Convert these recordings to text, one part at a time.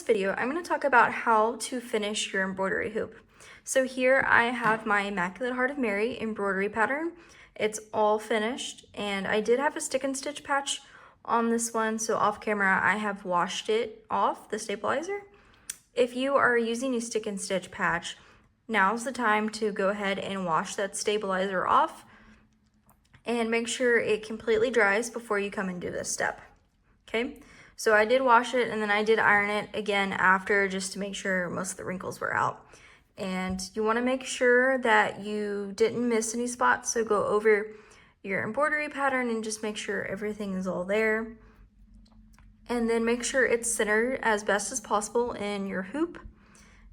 video, I'm going to talk about how to finish your embroidery hoop. So here I have my Immaculate Heart of Mary embroidery pattern. It's all finished, and I did have a stick and stitch patch on this one, so off camera I have washed it off, the stabilizer. If you are using a stick and stitch patch, now's the time to go ahead and wash that stabilizer off and make sure it completely dries before you come and do this step. Okay, so I did wash it and then I did iron it again after, just to make sure most of the wrinkles were out. And you want to make sure that you didn't miss any spots, so go over your embroidery pattern and just make sure everything is all there. And then make sure it's centered as best as possible in your hoop.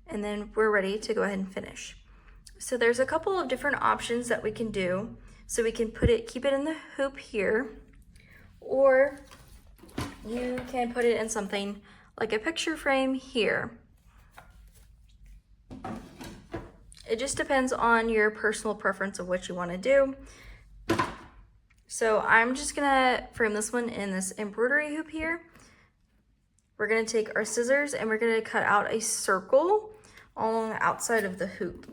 And then we're ready to go ahead and finish. So there's a couple of different options that we can do. So we can keep it in the hoop here, or you can put it in something like a picture frame here. It just depends on your personal preference of what you want to do. So I'm just gonna frame this one in this embroidery hoop here. We're gonna take our scissors and we're gonna cut out a circle along the outside of the hoop.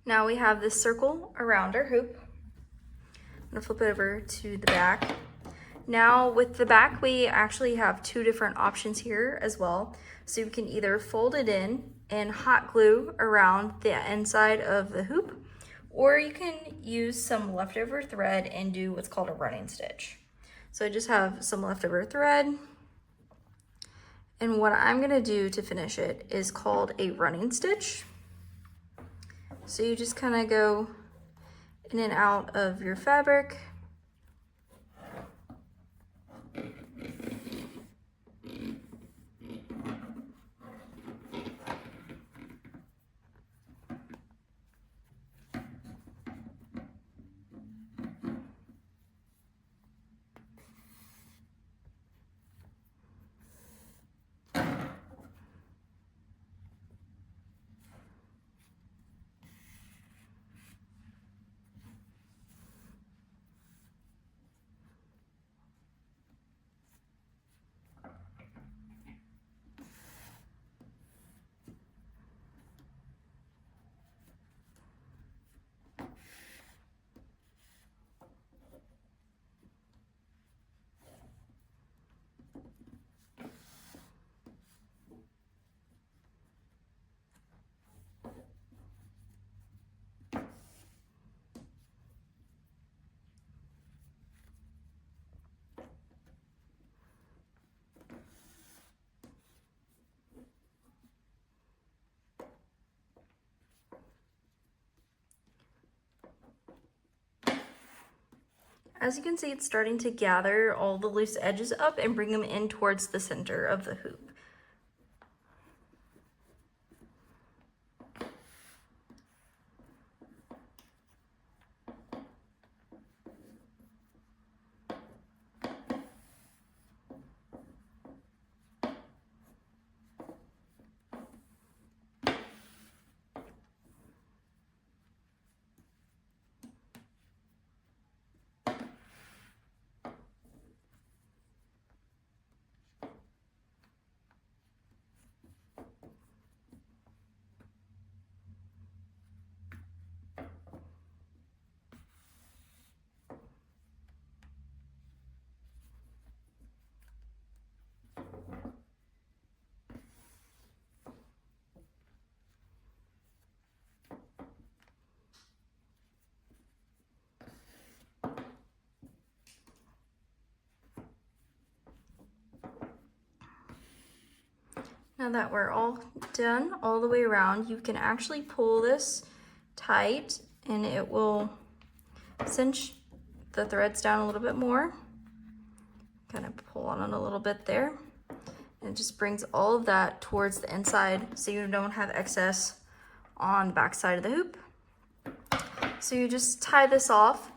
Now we have this circle around our hoop. I'm gonna flip it over to the back. Now with the back, we actually have two different options here as well. So you can either fold it in and hot glue around the inside of the hoop, or you can use some leftover thread and do what's called a running stitch. So I just have some leftover thread. And what I'm gonna do to finish it is called a running stitch. So you just kind of go in and out of your fabric. As you can see, it's starting to gather all the loose edges up and bring them in towards the center of the hoop. Now that we're all done all the way around, you can actually pull this tight and it will cinch the threads down a little bit more. Kind of pull on it a little bit there. And it just brings all of that towards the inside so you don't have excess on the back side of the hoop. So you just tie this off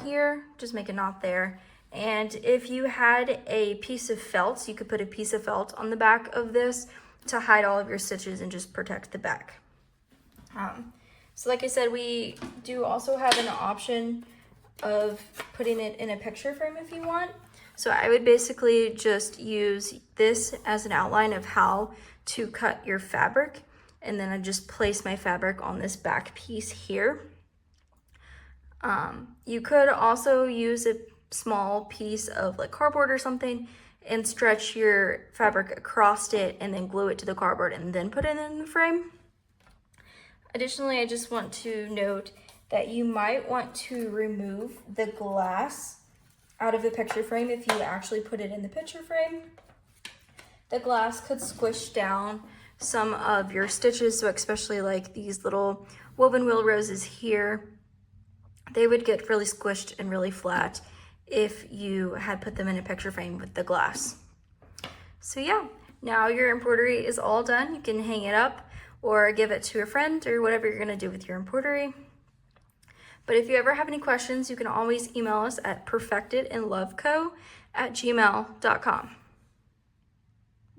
here, just make a knot there. And if you had a piece of felt, you could put a piece of felt on the back of this to hide all of your stitches and just protect the back. So like I said, we do also have an option of putting it in a picture frame if you want. So I would basically just use this as an outline of how to cut your fabric, and then I just place my fabric on this back piece here. You could also use a small piece of like cardboard or something and stretch your fabric across it and then glue it to the cardboard and then put it in the frame. Additionally, I just want to note that you might want to remove the glass out of the picture frame if you actually put it in the picture frame. The glass could squish down some of your stitches, so especially like these little woven wheel roses here, they would get really squished and really flat if you had put them in a picture frame with the glass. So yeah, now your embroidery is all done. You can hang it up or give it to a friend or whatever you're gonna do with your embroidery. But if you ever have any questions, you can always email us at perfectedinloveco@gmail.com.